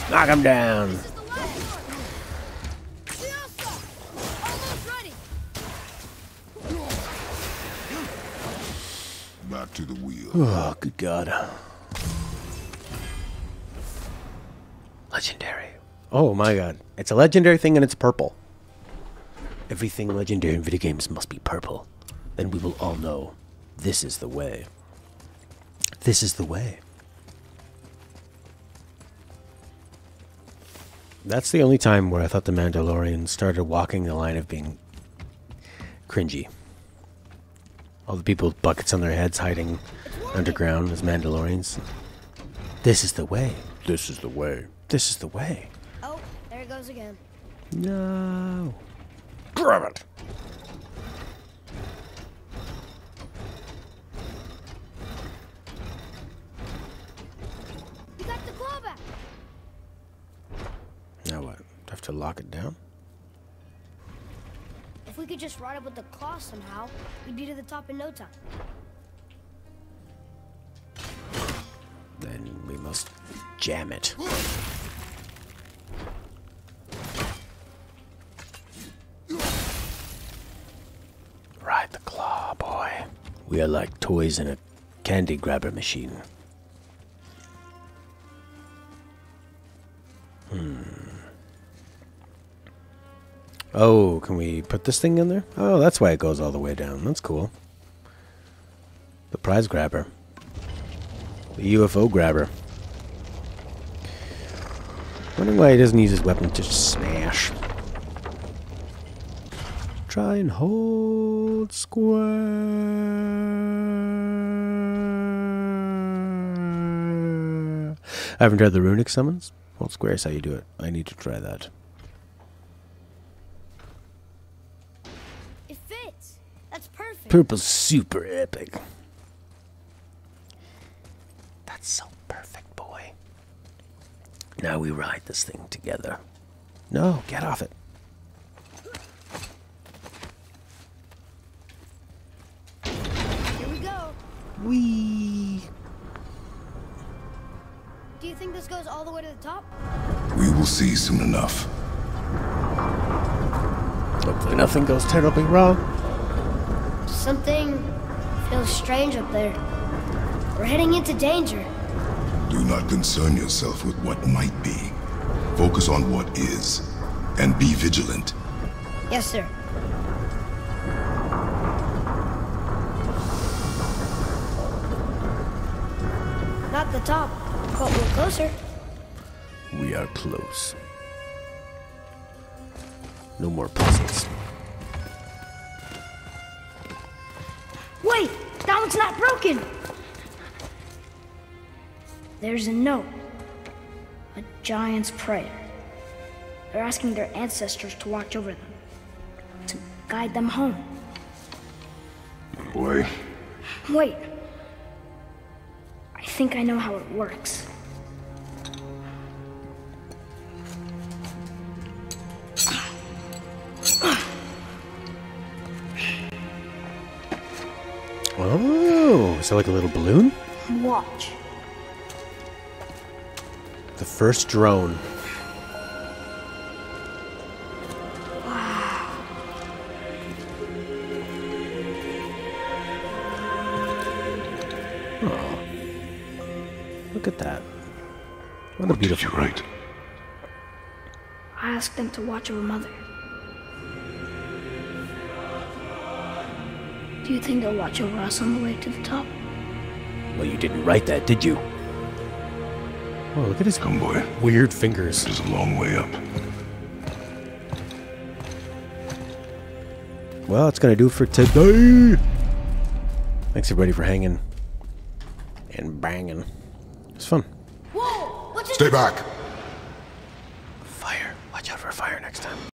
Knock him down. Back to the wheel. Oh, good God. Legendary. Oh my God. It's a legendary thing and it's purple. Everything legendary in video games must be purple. Then we will all know this is the way. This is the way. That's the only time where I thought the Mandalorian started walking the line of being cringy. All the people with buckets on their heads hiding underground as Mandalorians. This is the way. This is the way. This is the way. Oh, there it goes again. No. Grab it. You got the claw back. Now what? Do I have to lock it down? If we could just ride up with the claw somehow, we'd be to the top in no time. Then we must jam it. Ride the claw, boy. We are like toys in a candy grabber machine. Oh, can we put this thing in there? Oh, that's why it goes all the way down. That's cool. The prize grabber. The UFO grabber. Wondering why he doesn't use his weapon to smash. Try and hold square. I haven't tried the runic summons. Hold square is how you do it. I need to try that. It fits. That's perfect. Purple's super epic. That's so perfect, boy. Now we ride this thing together. No, get off it. Here we go. Whee! Do you think this goes all the way to the top? We will see soon enough. Hopefully nothing goes terribly wrong. Something feels strange up there. We're heading into danger. Do not concern yourself with what might be. Focus on what is, and be vigilant. Yes, sir. Not the top, but we're closer. We are close. No more puzzles. Wait! That one's not broken! There's a note. A giant's prayer. They're asking their ancestors to watch over them. To guide them home. Boy, Wait. I think I know how it works. Oh, is that like a little balloon? Watch. The first drone. Oh, look at that. What a beautiful. You're right. I asked them to watch over Mother. Do you think they'll watch over us on the way to the top? Well, you didn't write that, did you? Oh, look at his Come, boy. weird fingers. It is a long way up. Well, that's gonna do it for today. Thanks everybody for hanging and banging. It's fun. Whoa! What's Stay back!